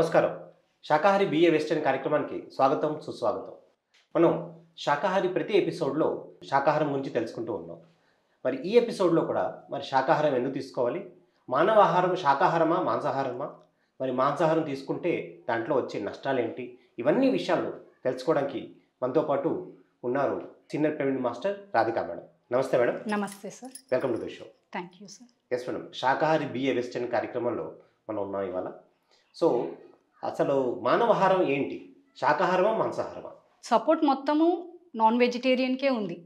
నమస్కారం. శాకాహారి బిఏ వెస్టర్న్ కార్యక్రమానికి స్వాగతం, సుస్వాగతం. మనం శాకాహారి ప్రతి ఎపిసోడ్లో శాకాహారం గురించి తెలుసుకుంటూ ఉన్నాం. మరి ఈ ఎపిసోడ్లో కూడా మరి శాకాహారం ఎందుకు తీసుకోవాలి, మానవ ఆహారం శాకాహారమా మాంసాహారమా, మరి మాంసాహారం తీసుకుంటే దాంట్లో వచ్చే నష్టాలు ఏంటి, ఇవన్నీ విషయాలు తెలుసుకోవడానికి మనతో పాటు ఉన్నారు senior Praveen master Radhika madam. నమస్తే మేడం. నమస్తే sir. Welcome to the show. Thank you sir. Yes madam, శాకాహారి బిఏ వెస్టర్న్ కార్యక్రమంలో మనం ఉన్నాం ఇవాళ. సో అసలు మానవాహారం ఏంటి, శాకాహారమా మాంసాహారమా? సపోర్ట్ మొత్తము నాన్ వెజిటేరియన్కే ఉంది.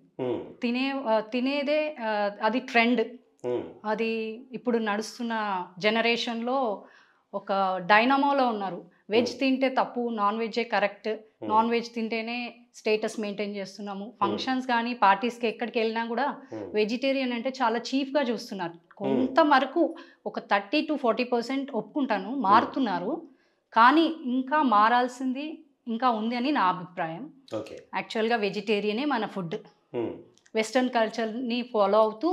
తినేదే అది ట్రెండ్. అది ఇప్పుడు నడుస్తున్న జనరేషన్లో ఒక డైనమోలో ఉన్నారు. వెజ్ తింటే తప్పు, నాన్ వెజ్జే కరెక్ట్, నాన్ వెజ్ తింటేనే స్టేటస్ మెయింటైన్ చేస్తున్నాము. ఫంక్షన్స్ కానీ పార్టీస్కి ఎక్కడికి వెళ్ళినా కూడా వెజిటేరియన్ అంటే చాలా చీఫ్గా చూస్తున్నారు. కొంతవరకు ఒక 30 to 40% ఒప్పుకుంటాను, మారుతున్నారు. కానీ ఇంకా మారాల్సింది ఇంకా ఉంది అని నా అభిప్రాయం. యాక్చువల్గా వెజిటేరియనే మన ఫుడ్. వెస్టర్న్ కల్చర్ని ఫాలో అవుతూ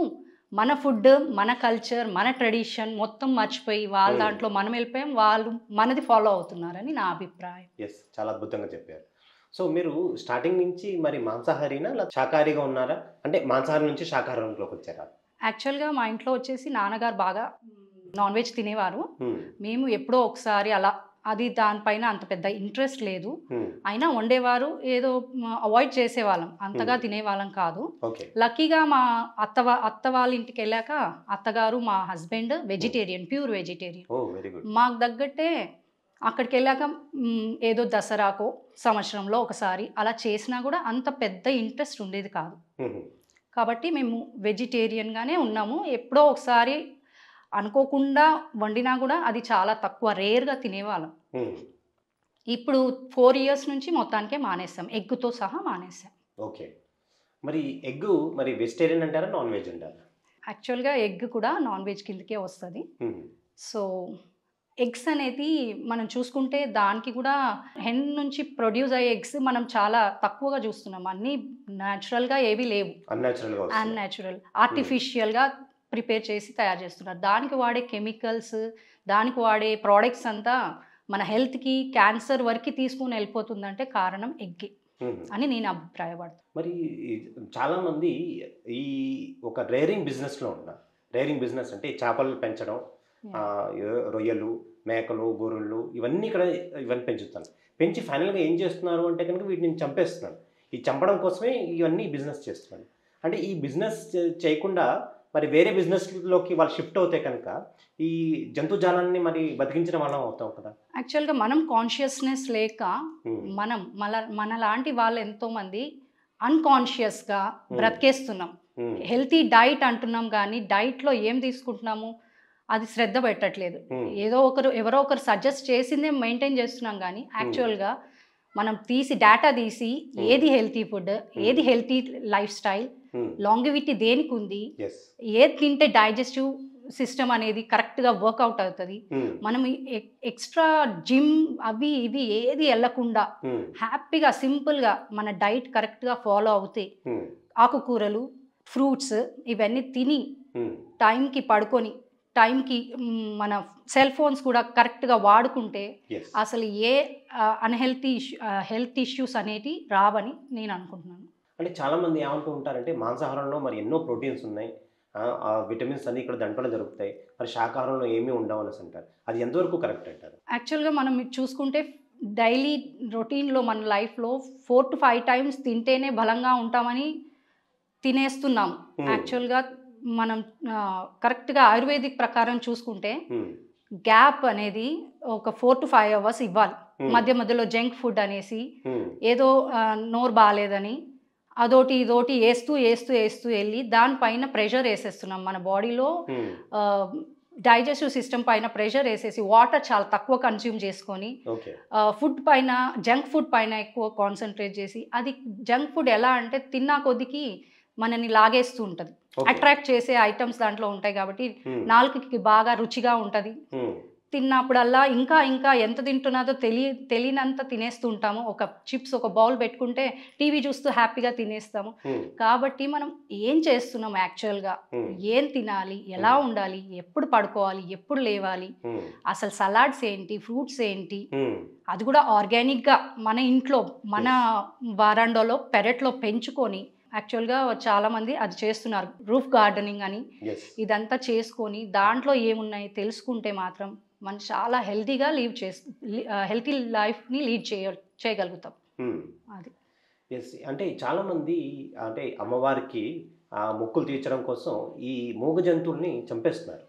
మన ఫుడ్, మన కల్చర్, మన ట్రెడిషన్ మొత్తం మర్చిపోయి వాళ్ళ దాంట్లో మనం వెళ్ళిపోయాం, వాళ్ళు మనది ఫాలో అవుతున్నారని నా అభిప్రాయం. ఎస్, చాలా అద్భుతంగా చెప్పారు. సో మీరు స్టార్టింగ్ నుంచి మరి మాంసాహారీనా శాకాహారిగా ఉన్నారా? అంటే మాంసాహారం నుంచి శాకాహారంలోకి వచ్చారా? యాక్చువల్గా మా ఇంట్లో వచ్చేసి నాన్నగారు బాగా నాన్ వెజ్ తినేవారు. మేము ఎప్పుడో ఒకసారి అలా, అది దానిపైన అంత పెద్ద ఇంట్రెస్ట్ లేదు. అయినా వండేవారు, ఏదో అవాయిడ్ చేసేవాళ్ళం, అంతగా తినేవాళ్ళం కాదు. లక్కీగా మా అత్త వాళ్ళ ఇంటికి వెళ్ళాక అత్తగారు మా హస్బెండ్ వెజిటేరియన్, ప్యూర్ వెజిటేరియన్. మాకు తగ్గట్టే అక్కడికి వెళ్ళాక ఏదో దసరాకో సంవత్సరంలో ఒకసారి అలా చేసినా కూడా అంత పెద్ద ఇంట్రెస్ట్ ఉండేది కాదు. కాబట్టి మేము వెజిటేరియన్గానే ఉన్నాము. ఎప్పుడో ఒకసారి అనుకోకుండా వండినా కూడా అది చాలా తక్కువ, రేర్గా తినేవాళ్ళం. ఇప్పుడు 4 years నుంచి మొత్తానికే మానేస్తాం, ఎగ్గుతో సహా మానేస్తాం. ఓకే, మరి ఎగ్ మరి వెజిటేరియన్ అంటారా, నాన్ వెజ్ అంటారా? యాక్చువల్గా ఎగ్ కూడా నాన్ వెజ్ కిందకే వస్తుంది. సో ఎగ్స్ అనేది మనం చూసుకుంటే దానికి కూడా హెన్ నుంచి ప్రొడ్యూస్ అయ్యే ఎగ్స్ మనం చాలా తక్కువగా చూస్తున్నాం. అన్నీ న్యాచురల్గా ఏవి లేవు, అన్యాచురల్ ఆర్టిఫిషియల్గా ప్రిపేర్ చేసి తయారు చేస్తున్నారు. దానికి వాడే కెమికల్స్, దానికి వాడే ప్రోడక్ట్స్ అంతా మన హెల్త్కి, క్యాన్సర్ వరకు తీసుకుని వెళ్ళిపోతుందంటే కారణం ఎగ్గే అని నేను అభిప్రాయపడతాను. మరి చాలామంది ఈ ఒక రేరింగ్ బిజినెస్లో ఉన్నారు. రేరింగ్ బిజినెస్ అంటే చేపలు పెంచడం, రొయ్యలు, మేకలు, గొర్రెలు ఇవన్నీ పెంచుతాను. పెంచి ఫైనల్గా ఏం చేస్తున్నారు అంటే కనుక వీటిని చంపేస్తున్నాను. ఈ చంపడం కోసమే ఇవన్నీ బిజినెస్ చేస్తున్నాను. అంటే ఈ బిజినెస్ చేయకుండా మరి వేరే బిజినెస్లోకి వాళ్ళు షిఫ్ట్ అవుతే కనుక ఈ జంతుజాలాన్ని మరి బతికించిన వాళ్ళం అవుతాం కదా. యాక్చువల్గా మనం కాన్షియస్నెస్ లేక మన లాంటి వాళ్ళు ఎంతోమంది అన్కాన్షియస్గా బ్రతికేస్తున్నాం. హెల్తీ డైట్ అంటున్నాం కానీ డైట్లో ఏం తీసుకుంటున్నాము అది శ్రద్ధ పెట్టట్లేదు. ఎవరో ఒకరు సజెస్ట్ చేసిందే మెయింటైన్ చేస్తున్నాం కానీ యాక్చువల్గా మనం డేటా తీసి ఏది హెల్తీ ఫుడ్, ఏది హెల్తీ లైఫ్ స్టైల్, లాంగివిటీ దేనికి ఉంది, ఏది తింటే డైజెస్టివ్ సిస్టమ్ అనేది కరెక్ట్గా వర్కౌట్ అవుతుంది, మనం ఎక్స్ట్రా జిమ్ అవి ఇవి ఏది వెళ్ళకుండా హ్యాపీగా సింపుల్గా మన డైట్ కరెక్ట్గా ఫాలో అవుతే, ఆకుకూరలు, ఫ్రూట్స్ ఇవన్నీ తిని టైంకి పడుకొని టైంకి మన సెల్ ఫోన్స్ కూడా కరెక్ట్గా వాడుకుంటే అసలు ఏ హెల్త్ ఇష్యూస్ అనేవి రావని నేను అనుకుంటున్నాను. అంటే చాలామంది ఏమంటూ ఉంటారంటే మాంసాహారంలో మరి ఎన్నో ప్రోటీన్స్ ఉన్నాయి, విటమిన్స్ అన్ని ఇక్కడ దాంట్లోనే దొరుకుతాయి, మరి శాకాహారంలో ఏమీ ఉండవు అనేసి అంటారు. అది ఎంతవరకు కరెక్ట్ అంటారు? యాక్చువల్గా మనం చూసుకుంటే డైలీ రొటీన్లో మన లైఫ్లో 4 to 5 times తింటేనే బలంగా ఉంటామని తినేస్తున్నాం. యాక్చువల్గా మనం కరెక్ట్గా ఆయుర్వేదిక్ ప్రకారం చూసుకుంటే గ్యాప్ అనేది ఒక 4 to 5 hours ఇవ్వాలి. మధ్యలో జంక్ ఫుడ్ అనేసి ఏదో నోరు బాగాలేదని అదోటి ఇదోటి వేస్తూ వెళ్ళి దానిపైన ప్రెషర్ వేసేస్తున్నాం. మన బాడీలో డైజెస్టివ్ సిస్టమ్ పైన ప్రెషర్ వేసేసి వాటర్ చాలా తక్కువ కన్స్యూమ్ చేసుకొని ఫుడ్ పైన, జంక్ ఫుడ్ పైన ఎక్కువ కాన్సన్ట్రేట్ చేసి, అది జంక్ ఫుడ్ ఎలా అంటే తిన్నా కొద్దికి మనని లాగేస్తూ ఉంటుంది. అట్రాక్ట్ చేసే ఐటమ్స్ దాంట్లో ఉంటాయి కాబట్టి నాలుకకి బాగా రుచిగా ఉంటుంది, తిన్నప్పుడల్లా ఇంకా ఇంకా ఎంత తింటున్నదో తెలియనంత తినేస్తూ ఉంటాము. ఒక చిప్స్ ఒక బౌల్ పెట్టుకుంటే టీవీ చూస్తూ హ్యాపీగా తినేస్తాము. కాబట్టి మనం ఏం చేస్తున్నాం యాక్చువల్గా, ఏం తినాలి, ఎలా ఉండాలి, ఎప్పుడు పడుకోవాలి, ఎప్పుడు లేవాలి, అసలు సలాడ్స్ ఏంటి, ఫ్రూట్స్ ఏంటి, అది కూడా ఆర్గానిక్గా మన ఇంట్లో మన వరండాలో పెరట్లో పెంచుకొని, యాక్చువల్గా చాలామంది అది చేస్తున్నారు, రూఫ్ గార్డెనింగ్ అని. ఇదంతా చేసుకొని దాంట్లో ఏమున్నాయి తెలుసుకుంటే మాత్రం మనం చాలా హెల్తీగా హెల్తీ లైఫ్ని లీడ్ చేయగలుగుతాం. అది అంటే చాలామంది అంటే అమ్మవారికి మొక్కులు తీర్చడం కోసం ఈ మూగ జంతువుల్ని చంపేస్తున్నారు.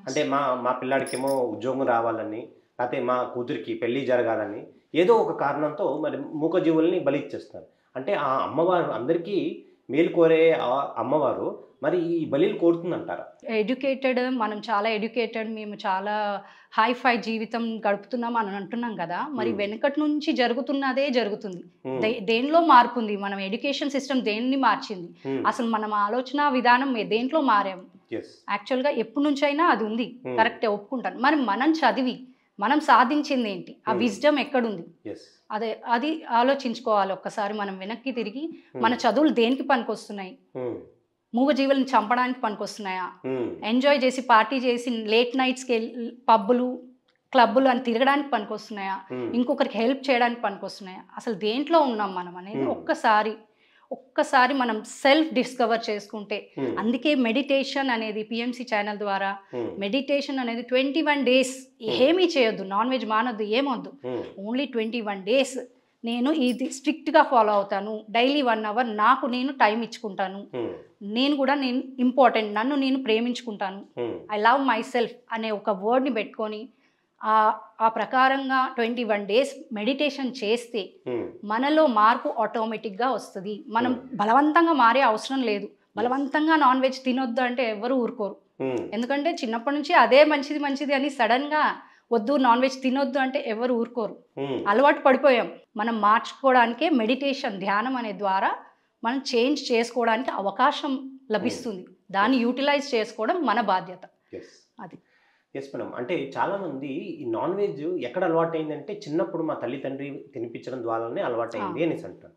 అంటే మా పిల్లాడికేమో ఉద్యోగం రావాలని, లేకపోతే మా కూతురికి పెళ్ళి జరగాలని ఏదో ఒక కారణంతో మరి మూగజీవుల్ని బలి ఇచ్చేస్తున్నారు. అంటే ఆ అమ్మవారు అందరికీ మేలు కోరే అమ్మవారు మరి ఈ బలిలు కోరుతుందంటారా? ఎడ్యుకేటెడ్, మనం చాలా ఎడ్యుకేటెడ్, మేము చాలా హైఫై జీవితం గడుపుతున్నాం అని అంటున్నాం కదా, మరి వెనకటి నుంచి జరుగుతున్నదే జరుగుతుంది. దేనిలో మార్పు ఉంది? మనం ఎడ్యుకేషన్ సిస్టమ్ దేన్ని మార్చింది? అసలు మనం ఆలోచన విధానం దేంట్లో మారాము? యాక్చువల్గా ఎప్పటి నుంచైనా అది ఉంది, కరెక్టే, ఒప్పుకుంటాను. మరి మనం చదివి మనం సాధించింది ఏంటి? ఆ విజ్డమ్ ఎక్కడుంది? అది ఆలోచించుకోవాలి ఒక్కసారి. మనం వెనక్కి తిరిగి మన చదువులు దేనికి పనికొస్తున్నాయి? మూగజీవులను చంపడానికి పనికొస్తున్నాయా? ఎంజాయ్ చేసి పార్టీ చేసి లేట్ నైట్స్కి పబ్బులు క్లబ్బులు అని తిరగడానికి పనికొస్తున్నాయా? ఇంకొకరికి హెల్ప్ చేయడానికి పనికొస్తున్నాయా? అసలు దేంట్లో ఉన్నాం మనం అనేది ఒక్కసారి మనం సెల్ఫ్ డిస్కవర్ చేసుకుంటే, అందుకే మెడిటేషన్ అనేది పిఎంసి ఛానల్ ద్వారా మెడిటేషన్ అనేది 21 days ఏమీ చేయొద్దు, నాన్ వెజ్ మానొద్దు, ఏమొద్దు, ఓన్లీ 21 days నేను ఇది స్ట్రిక్ట్గా ఫాలో అవుతాను. డైలీ 1 hour నాకు నేను టైం ఇచ్చుకుంటాను. నేను ఇంపార్టెంట్, నన్ను నేను ప్రేమించుకుంటాను, ఐ లవ్ మై సెల్ఫ్ అనే ఒక వర్డ్ని పెట్టుకొని ఆ ప్రకారంగా 21 days మెడిటేషన్ చేస్తే మనలో మార్పు ఆటోమేటిక్గా వస్తుంది. మనం బలవంతంగా మారే అవసరం లేదు. బలవంతంగా నాన్ వెజ్ తినొద్దు అంటే ఎవరు ఊరుకోరు. ఎందుకంటే చిన్నప్పటి నుంచి అదే మంచిది అని సడన్గా వద్దు నాన్ వెజ్ తినొద్దు అంటే ఎవరు ఊరుకోరు. అలవాటు పడిపోయాం. మనం మార్చుకోవడానికే మెడిటేషన్, ధ్యానం అనే ద్వారా మనం చేంజ్ చేసుకోవడానికి అవకాశం లభిస్తుంది. దాన్ని యూటిలైజ్ చేసుకోవడం మన బాధ్యత. అది మేడం. అంటే చాలామంది ఈ నాన్ వెజ్ ఎక్కడ అలవాటు అయిందంటే చిన్నప్పుడు మా తల్లిదండ్రి తినిపించడం ద్వారానే అలవాటు అయింది అనేసి అంటారు.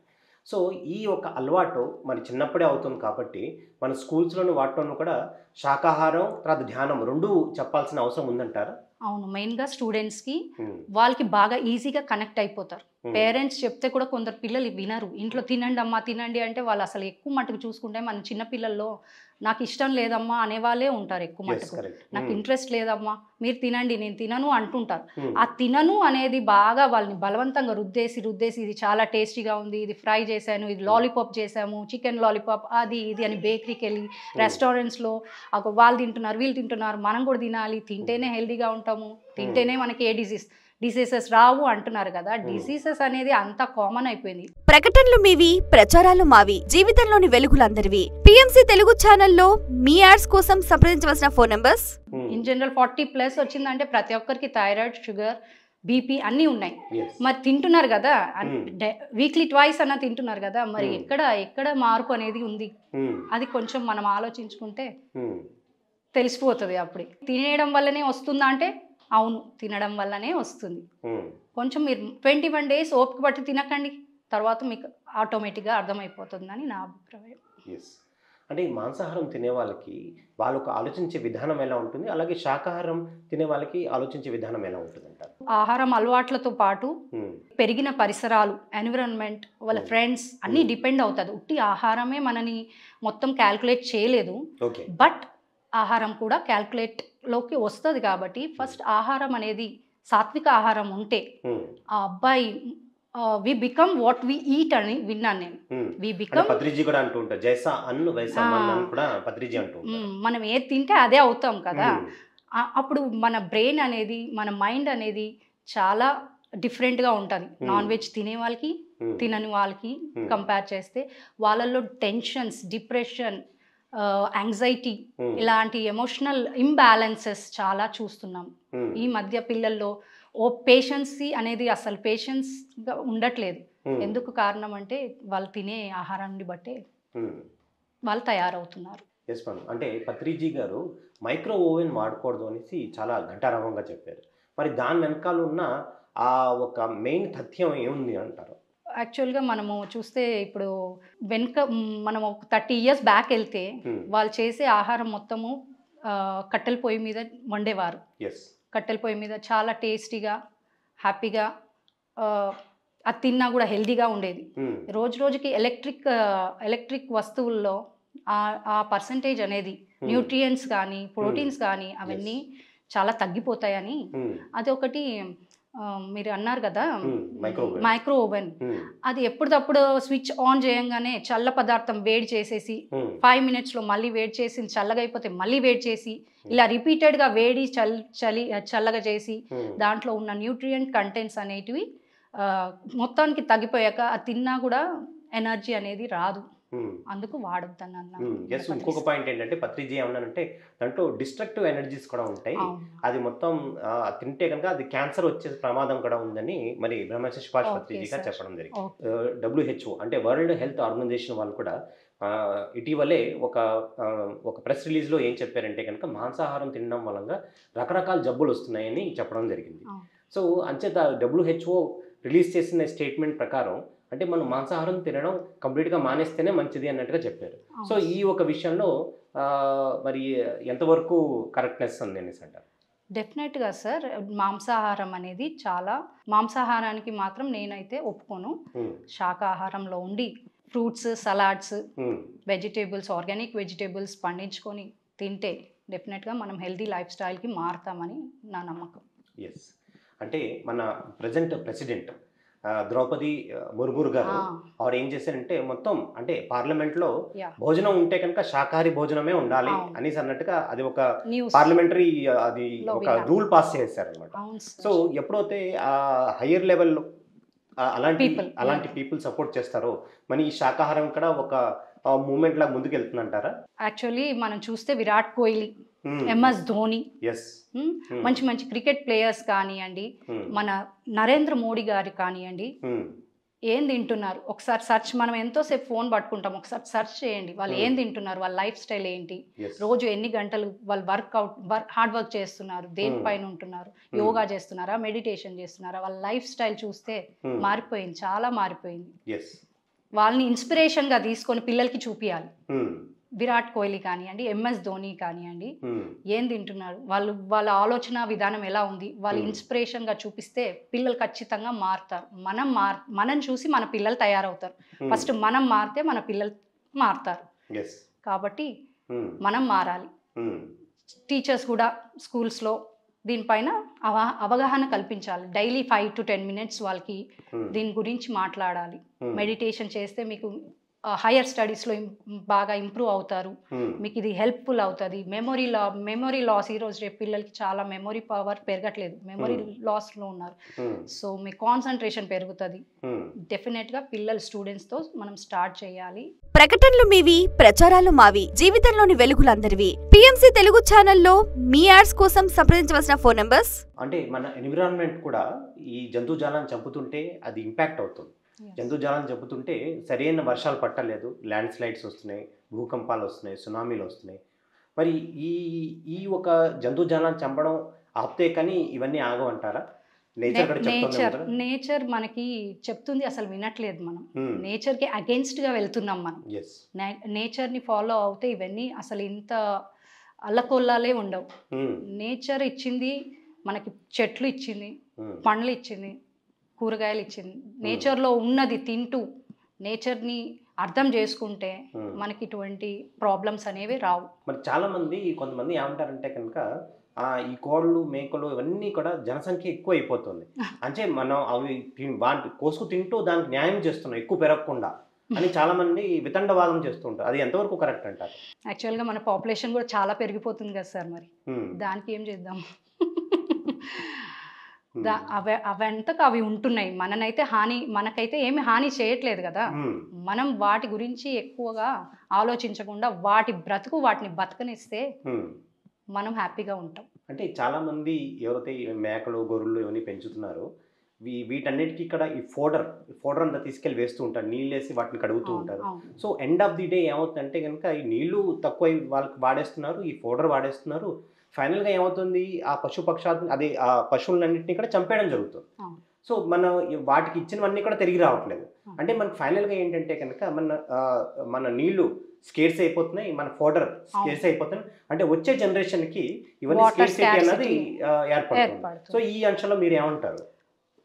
సో ఈ ఒక అలవాటు మరి చిన్నప్పుడే అవుతుంది కాబట్టి మన స్కూల్స్లోను వాటిలోనూ కూడా శాకాహారం తర్వాత ధ్యానం రెండు చెప్పాల్సిన అవసరం ఉందంటారా? అవును, మెయిన్గా స్టూడెంట్స్కి వాళ్ళకి బాగా ఈజీగా కనెక్ట్ అయిపోతారు. పేరెంట్స్ చెప్తే కూడా కొందరు పిల్లలు వినరు. ఇంట్లో తినండి అమ్మా తినండి అంటే వాళ్ళు అసలు ఎక్కువ మటుకు చూసుకుంటే మన చిన్నపిల్లల్లో నాకు ఇష్టం లేదమ్మా అనేవాళ్ళే ఉంటారు. ఎక్కువ మటుకు నాకు ఇంట్రెస్ట్ లేదమ్మా మీరు తినండి నేను తినను అంటుంటారు. ఆ తినను అనేది బాగా వాళ్ళని బలవంతంగా రుద్దేసి ఇది చాలా టేస్టీగా ఉంది, ఇది ఫ్రై చేశాను, ఇది లాలీపాప్ చేసాము, చికెన్ లాలీపాప్ అది ఇది అని బేకరీకి వెళ్ళి రెస్టారెంట్స్లో వాళ్ళు తింటున్నారు వీళ్ళు తింటున్నారు మనం కూడా తినాలి, తింటేనే హెల్దీగా ఉంటాము, తింటేనే మనకి ఏ డిసీజెస్ రావు అంటున్నారు కదా. డిసీజెస్ అనేది అంత కామన్ అయిపోయింది. ప్రకటనలు మీవి, ప్రచారాలు మావి, జీవితంలోని వెలుగులందరివి. పిఎంసి తెలుగు ఛానల్లో మీ యాడ్స్ కోసం సంప్రదించవలసిన ఫోన్ నంబర్స్. ఇన్ జనరల్ 40+ వచ్చిందంటే ప్రతి ఒక్కరికి థైరాయిడ్, షుగర్, బీపీ అన్నీ ఉన్నాయి. మరి తింటున్నారు కదా, వీక్లీ ట్వైస్ అన్న తింటున్నారు కదా, మరి ఎక్కడ మార్పు అనేది ఉంది? అది కొంచెం మనం ఆలోచించుకుంటే తెలిసిపోతుంది. అప్పుడే తినేయడం వల్లనే వస్తుందా అంటే అవును, తినడం వల్లనే వస్తుంది. కొంచెం మీరు 21 days ఓపిక పట్టి తినకండి, తర్వాత మీకు ఆటోమేటిక్గా అర్థమైపోతుందని నా అభిప్రాయం. అంటే మాంసాహారం తినే వాళ్ళకి వాళ్ళకు ఆలోచించే విధానం ఎలా ఉంటుంది, అలాగే శాకాహారం తినే వాళ్ళకి ఆలోచించే విధానం ఎలా ఉంటుంది అంటారు? ఆహారం అలవాట్లతో పాటు పెరిగిన పరిసరాలు, ఎన్విరాన్మెంట్, వాళ్ళ ఫ్రెండ్స్ అన్నీ డిపెండ్ అవుతుంది. ఉట్టి ఆహారమే మనని మొత్తం క్యాల్కులేట్ చేయలేదు, బట్ ఆహారం కూడా క్యాల్కులేట్లోకి వస్తుంది. కాబట్టి ఫస్ట్ ఆహారం అనేది సాత్విక ఆహారం ఉంటే ఆ అబ్బాయి we become what we eat అని విన్నాను నేను. వి బికమ్ పత్రిజీ కూడా అంటూ ఉంటారు, జైసా అన్ను వైసా మన్ అని కూడా పత్రిజీ అంటూ ఉంటారు. మనం ఏది తింటే అదే అవుతాం కదా. అప్పుడు మన బ్రెయిన్ అనేది, మన మైండ్ అనేది చాలా డిఫరెంట్గా ఉంటుంది. నాన్ వెజ్ తినే వాళ్ళకి తినని వాళ్ళకి కంపేర్ చేస్తే వాళ్ళల్లో టెన్షన్స్, డిప్రెషన్, యాంగ్జైటీ ఇలాంటి ఎమోషనల్ ఇంబ్యాలెన్సెస్ చాలా చూస్తున్నాం ఈ మధ్య పిల్లల్లో. పేషెన్సీ అనేది అసలు పేషెన్స్గా ఉండట్లేదు. ఎందుకు కారణం అంటే వాళ్ళు తినే ఆహారాన్ని బట్టే వాళ్ళు తయారవుతున్నారు. అంటే పత్రిజీ గారు మైక్రో ఓవెన్ వాడకూడదు అనేసి చాలా ఘంటారవంగా చెప్పారు. మరి దాని వెనకాల ఉన్న ఆ ఒక మెయిన్ తథ్యం ఏముంది అంటారు? యాక్చువల్గా మనము చూస్తే ఇప్పుడు మనం ఒక 30 years బ్యాక్ వెళ్తే వాళ్ళు చేసే ఆహారం మొత్తము కట్టెల పొయ్యి మీద వండేవారు. కట్టెల పొయ్యి మీద చాలా టేస్టీగా, హ్యాపీగా, అది తిన్నా కూడా హెల్దీగా ఉండేది. రోజు రోజుకి ఎలక్ట్రిక్ వస్తువుల్లో ఆ పర్సంటేజ్ అనేది న్యూట్రియంట్స్ కానీ ప్రోటీన్స్ కానీ అవన్నీ చాలా తగ్గిపోతాయని, అది ఒకటి మీరు అన్నారు కదా మైక్రో ఓవెన్, అది ఎప్పటికప్పుడు స్విచ్ ఆన్ చేయంగానే చల్ల పదార్థం వేడి చేసేసి 5 minutesలో మళ్ళీ వేడి చేసి చల్లగా అయిపోతే మళ్ళీ వేడి చేసి ఇలా రిపీటెడ్గా వేడి చల్లగా చేసి దాంట్లో ఉన్న న్యూట్రియంట్ కంటెంట్స్ అనేటివి మొత్తానికి తగ్గిపోయాక అది తిన్నా కూడా ఎనర్జీ అనేది రాదు. అందుకు వాడొద్దని అన్నాను. ఇంకొక పాయింట్ ఏంటంటే పత్రిజీ ఏమన్నానంటే దాంట్లో డిస్ట్రక్టివ్ ఎనర్జీస్ కూడా ఉంటాయి, అది మొత్తం తింటే కనుక అది క్యాన్సర్ వచ్చే ప్రమాదం కూడా ఉందని మరి బ్రహ్మశ్రీ సుభాష్ పత్రిజీ గారు చెప్పడం జరిగింది. WHO అంటే వరల్డ్ హెల్త్ ఆర్గనైజేషన్ వాళ్ళు కూడా ఇటీవలే ఒక ప్రెస్ రిలీజ్లో ఏం చెప్పారంటే కనుక మాంసాహారం తినడం వల్ల రకరకాల జబ్బులు వస్తున్నాయని చెప్పడం జరిగింది. సో అంచేత WHO రిలీజ్ చేసిన స్టేట్మెంట్ ప్రకారం అంటే మనం మాంసాహారం తినడం కంప్లీట్గా మానేస్తేనే మంచిది అన్నట్టుగా చెప్పారు. సో ఈ ఒక విషయంలో మరి ఎంతవరకు కరెక్ట్నెస్ ఉంది అనేసి అంటారు? డెఫినెట్గా సార్, మాంసాహారం అనేది మాంసాహారానికి మాత్రం నేనైతే ఒప్పుకోను. శాకాహారంలో ఉండి fruits, salads, vegetables, organic vegetables పండించుకొని తింటే డెఫినెట్గా మనం హెల్దీ లైఫ్ స్టైల్కి మారుతామని నా నమ్మకం. అంటే మన ప్రజెంట్ ప్రెసిడెంట్ ద్రౌపది ముర్ము గారు ఆవిడ ఏం చేశారంటే మొత్తం అంటే పార్లమెంట్లో భోజనం ఉంటే కనుక శాకాహారి భోజనమే ఉండాలి అనేసి అన్నట్టుగా అది ఒక పార్లమెంటరీ అది ఒక రూల్ పాస్ చేశారు అనమాట. సో ఎప్పుడైతే హయ్యర్ లెవెల్లో అలాంటి పీపుల్ సపోర్ట్ చేస్తారో మరి ఈ శాకాహారం కూడా ఒక మూమెంట్ లాగా ముందుకు వెళ్తుందంటారా? యాక్చువల్లీ మనం చూస్తే విరాట్ కోహ్లీ, MS ధోని, మంచి మంచి క్రికెట్ ప్లేయర్స్ కానివ్వండి, మన నరేంద్ర మోడీ గారు కానివ్వండి, ఏం తింటున్నారు ఒకసారి సెర్చ్, మనం ఎంతోసేపు ఫోన్ పట్టుకుంటాం, ఒకసారి సెర్చ్ చేయండి వాళ్ళు ఏం తింటున్నారు, వాళ్ళ లైఫ్ స్టైల్ ఏంటి, రోజు ఎన్ని గంటలు వాళ్ళు హార్డ్ వర్క్ చేస్తున్నారు, దేనిపైన ఉంటున్నారు, యోగా చేస్తున్నారా, మెడిటేషన్ చేస్తున్నారా, వాళ్ళ లైఫ్ స్టైల్ చూస్తే మారిపోయింది, చాలా మారిపోయింది. వాళ్ళని ఇన్స్పిరేషన్గా తీసుకొని పిల్లలకి చూపించాలి. విరాట్ కోహ్లీ కానివ్వండి, MS ధోని కానివ్వండి, ఏం తింటున్నారు, వాళ్ళ ఆలోచన విధానం ఎలా ఉంది, వాళ్ళు ఇన్స్పిరేషన్గా చూపిస్తే పిల్లలు ఖచ్చితంగా మారుతారు. మనం చూసి మన పిల్లలు తయారవుతారు. ఫస్ట్ మనం మారితే మన పిల్లలు మారుతారు. కాబట్టి మనం మారాలి. టీచర్స్ కూడా స్కూల్స్లో దీనిపైన అవగాహన కల్పించాలి. డైలీ 5 to 10 minutes వాళ్ళకి దీని గురించి మాట్లాడాలి. మెడిటేషన్ చేస్తే మీకు హైయర్ స్టడీస్లో బాగా ఇంప్రూవ్ అవుతారు, మీకు ఇది హెల్ప్ఫుల్ అవుతుంది. మెమొరీ లాస్ ఈరోజు రేపు పిల్లలకి చాలా మెమొరీ పవర్ పెరగట్లేదు, మెమొరీ లాస్లో ఉన్నారు. సో మీ కాన్సన్ట్రేషన్ పెరుగుతుంది. డెఫినెట్గా పిల్లలు స్టూడెంట్స్తో మనం స్టార్ట్ చేయాలి. ప్రకటనలు మీవి, ప్రచారాలు మావి, జీవితంలోని వెలుగులందరివి. PMC తెలుగు ఛానల్లో మీ యాడ్స్ కోసం సంప్రదించవలసిన ఫోన్ నంబర్స్. అంటే మన ఎన్విరాన్మెంట్ కూడా ఈ జంతుజాలాన్ని చంపుతుంటే అది ఇంపాక్ట్ అవుతుంది. జంతుజాలాన్ని చంపుతుంటే సరైన వర్షాలు పట్టలేదు, ల్యాండ్ స్లైడ్స్ వస్తున్నాయి, భూకంపాలు వస్తున్నాయి, సునామీలు వస్తున్నాయి. మరి ఈ ఒక జంతుజాలాన్ని చంపడం ఆపితే కానీ ఇవన్నీ ఆగవంటారా? నేచర్ మనకి చెప్తుంది, అసలు వినట్లేదు. మనం నేచర్కి అగెన్స్ట్గా వెళ్తున్నాం. మనం నేచర్ని ఫాలో అవుతే ఇవన్నీ అసలు ఇంత అల్లకొల్లాలే ఉండవు. నేచర్ ఇచ్చింది మనకి, చెట్లు ఇచ్చింది, పండ్లు ఇచ్చింది, కూరగాయలు ఇచ్చింది. నేచర్లో ఉన్నది తింటూ నేచర్ని అర్థం చేసుకుంటే మనకి ఇటువంటి ప్రాబ్లమ్స్ అనేవి రావు. మరి కొంతమంది ఏమంటారంటే కనుక ఈ కోళ్ళు, మేకలు ఇవన్నీ కూడా జనసంఖ్య ఎక్కువ అయిపోతుంది, అంటే మనం అవి కోసుకు తింటూ దానికి న్యాయం చేస్తున్నాం ఎక్కువ పెరగకుండా అని చాలా మంది వితండవాదం చేస్తుంటారు. అది ఎంతవరకు కరెక్ట్ అంటారు? యాక్చువల్గా మన పాపులేషన్ కూడా చాలా పెరిగిపోతుంది కదా సార్, మరి దానికి ఏం చేద్దాం? అవంతకు అవి ఉంటున్నాయి, మనకైతే ఏమి హాని చేయట్లేదు కదా. మనం వాటి గురించి ఎక్కువగా ఆలోచించకుండా వాటిని బతకనిస్తే మనం హ్యాపీగా ఉంటాం. అంటే చాలా మంది ఎవరైతే మేకలు, గొర్రెలు ఇవన్నీ పెంచుతున్నారో వీటన్నిటికీ ఇక్కడ ఈ ఫోడర్ అంతా తీసుకెళ్ళి వేస్తూ ఉంటారు, నీళ్ళు వేసి వాటిని కడుగుతూ ఉంటారు. So end of the day ఏమవుతుందంటే కనుక ఈ నీళ్లు తక్కువ వాళ్ళకి వాడేస్తున్నారు, ఈ ఫోడర్ వాడేస్తున్నారు, ఫైనల్గా ఏమవుతుంది, ఆ పశుపక్షాలు అదే ఆ పశువులన్నింటినీ కూడా చంపేయడం జరుగుతుంది. అవును. సో మనం వాటికి ఇచ్చినవన్నీ కూడా తిరిగి రావట్లేదు. అవును. అంటే మనకు ఫైనల్గా ఏంటంటే కనుక మన నీళ్లు స్కేర్స్ అయిపోతున్నాయి, మన ఫోడర్ స్కేర్స్ అయిపోతున్నాయి. అంటే వచ్చే జనరేషన్కి ఇవన్నీ Water స్కేర్సిటీ అన్నది scarcity ఏర్పడుతుంది. సో ఈ అంశంలో మీరు ఏమంటారు?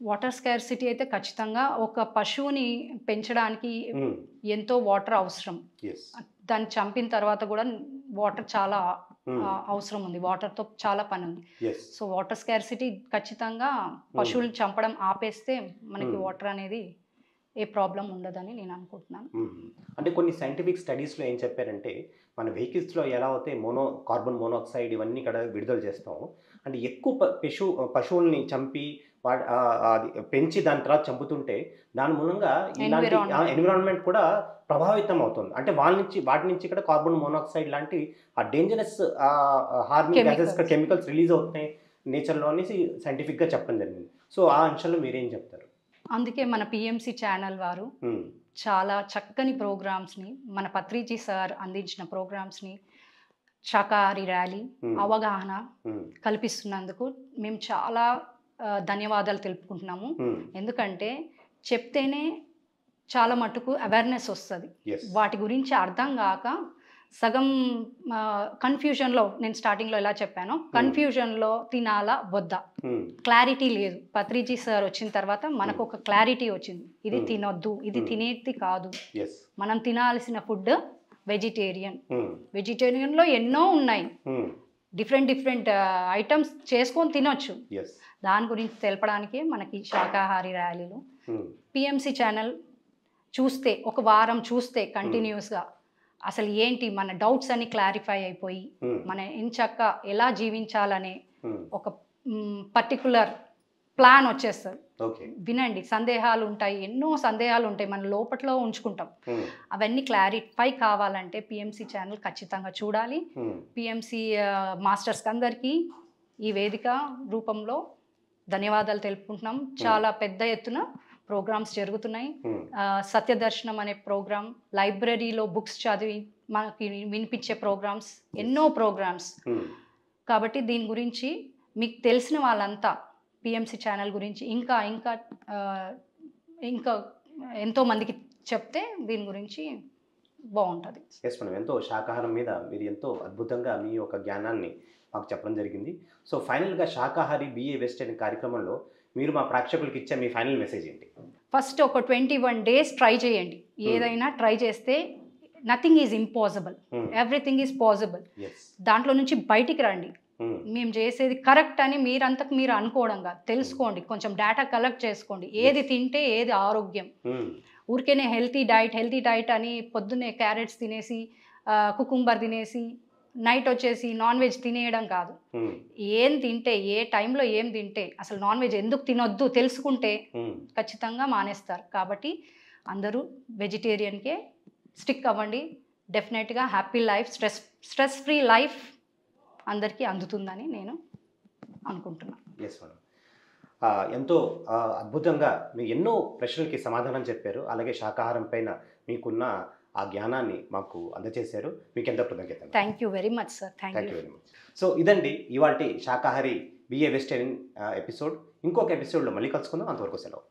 వాటర్ స్కార్సిటీ అయితే ఖచ్చితంగా ఒక పశువుని పెంచడానికి ఎంతో వాటర్ అవసరం. ఎస్. దాన్ని చంపిన తర్వాత కూడా వాటర్ చాలా అవసరం ఉంది, వాటర్తో చాలా పని ఉంది. ఎస్. సో వాటర్ స్కార్సిటీ ఖచ్చితంగా పశువులను చంపడం ఆపేస్తే మనకి వాటర్ అనేది ఏ ప్రాబ్లం ఉండదని నేను అనుకుంటున్నాను. అంటే కొన్ని సైంటిఫిక్ స్టడీస్లో ఏం చెప్పారంటే, మన వెహికల్స్లో ఎలా అయితే కార్బన్ మోనాక్సైడ్ ఇవన్నీ కూడా విడుదల చేస్తాము, అంటే ఎక్కువ పశువుల్ని చంపి అది పెంచి దాని తర్వాత చంపుతుంటే దాని మూలంగా ఇలాంటి ఎన్విరాన్మెంట్ కూడా ప్రభావితం అవుతుంది. అంటే వాటి నుంచి కూడా కార్బన్ మోనాక్సైడ్ లాంటి ఆ dangerous harming gases chemicals release అవుతున్నాయి నేచర్లో అనేసి సైంటిఫిక్గా చెప్పడం జరిగింది. సో ఆ అంశంలో మీరేం చెప్తారు? అందుకే మన పిఎంసి ఛానల్ వారు చాలా చక్కని ప్రోగ్రామ్స్ని, మన పత్రిజీ సార్ అందించిన ప్రోగ్రామ్స్ని, శాకాహారి ర్యాలీ అవగాహన కల్పిస్తున్నందుకు మేము చాలా ధన్యవాదాలు తెలుపుకుంటున్నాము. ఎందుకంటే చెప్తేనే చాలా మటుకు అవేర్నెస్ వస్తుంది. వాటి గురించి అర్థం కాక సగం కన్ఫ్యూజన్లో, నేను స్టార్టింగ్లో ఎలా చెప్పానో కన్ఫ్యూజన్లో తినాలా వద్దా క్లారిటీ లేదు. పత్రిజీ సార్ వచ్చిన తర్వాత మనకు ఒక క్లారిటీ వచ్చింది, ఇది తినొద్దు, ఇది తినేది కాదు. మనం తినాల్సిన ఫుడ్ వెజిటేరియన్లో ఎన్నో ఉన్నాయి, డిఫరెంట్ ఐటమ్స్ చేసుకొని తినొచ్చు. దాని గురించి తెలపడానికి మనకి శాకాహారి ర్యాలీలు పిఎంసి ఛానల్ చూస్తే, ఒక వారం చూస్తే కంటిన్యూస్గా అసలు ఏంటి మన డౌట్స్ అన్ని క్లారిఫై అయిపోయి మన ఎంచక్క ఎలా జీవించాలనే ఒక పర్టికులర్ ప్లాన్ వచ్చేస్తుంది. వినండి, సందేహాలు ఉంటాయి, ఎన్నో సందేహాలు ఉంటాయి, మన లోపట్లో ఉంచుకుంటాం. అవన్నీ క్లారిఫై కావాలంటే పిఎంసి ఛానల్ ఖచ్చితంగా చూడాలి. పిఎంసి మాస్టర్స్కి అందరికీ ఈ వేదిక రూపంలో ధన్యవాదాలు తెలుపుకుంటున్నాం. చాలా పెద్ద ఎత్తున ప్రోగ్రామ్స్ జరుగుతున్నాయి. సత్యదర్శనం అనే ప్రోగ్రామ్, లైబ్రరీలో బుక్స్ చదివి మనకి వినిపించే ప్రోగ్రామ్స్, ఎన్నో ప్రోగ్రామ్స్. కాబట్టి దీని గురించి మీకు తెలిసిన వాళ్ళంతా పిఎంసి ఛానల్ గురించి ఇంకా ఇంకా ఇంకా ఎంతో మందికి చెప్తే దీని గురించి బాగుంటుంది. ఎస్ మేడం, ఎంతో శాకాహారం మీద మీరు ఎంతో అద్భుతంగా మీ యొక్క జ్ఞానాన్ని మాకు చెప్పడం జరిగింది. సో ఫైనల్గా శాకాహారి బిఏ వెస్ట్ అనే కార్యక్రమంలో మీరు మా ప్రేక్షకులకి ఇచ్చే మీ ఫైనల్ మెసేజ్ ఏంటి? ఫస్ట్ ఒక 21 days ట్రై చేయండి. ఏదైనా ట్రై చేస్తే nothing is impossible, everything is possible. దాంట్లో నుంచి బయటికి రండి. మేము చేసేది కరెక్ట్ అని మీరంతకు మీరు అనుకోవడంగా తెలుసుకోండి, కొంచెం డేటా కలెక్ట్ చేసుకోండి. ఏది తింటే ఏది ఆరోగ్యం. ఊరికేనే హెల్తీ డైట్ అని పొద్దున్నే క్యారెట్స్ తినేసి కుకుంబర్ తినేసి నైట్ వచ్చేసి నాన్ వెజ్ తినేయడం కాదు. ఏం తింటే, ఏ టైంలో ఏం తింటే, అసలు నాన్ వెజ్ ఎందుకు తినొద్దు తెలుసుకుంటే ఖచ్చితంగా మానేస్తారు. కాబట్టి అందరూ వెజిటేరియన్కే స్టిక్ అవ్వండి. డెఫినెట్గా happy life, stress free life అందరికీ అందుతుందని నేను అనుకుంటున్నాను. ఎస్ మేడం, ఎంతో అద్భుతంగా మీరు ఎన్నో ప్రశ్నలకి సమాధానం చెప్పారు. అలాగే శాకాహారం పైన మీకున్న ఆ జ్ఞానాన్ని మాకు అందజేశారు. మీకు ఎంతో కృతజ్ఞతలు. Thank you very much sir. Thank you very much. So ఇదండి ఇవాల్టి శాకాహారి బిఏ వెజిటేరియన్ ఎపిసోడ్. ఇంకొక ఎపిసోడ్లో మళ్ళీ కలుసుకుందాం. అంతవరకు సెలవు.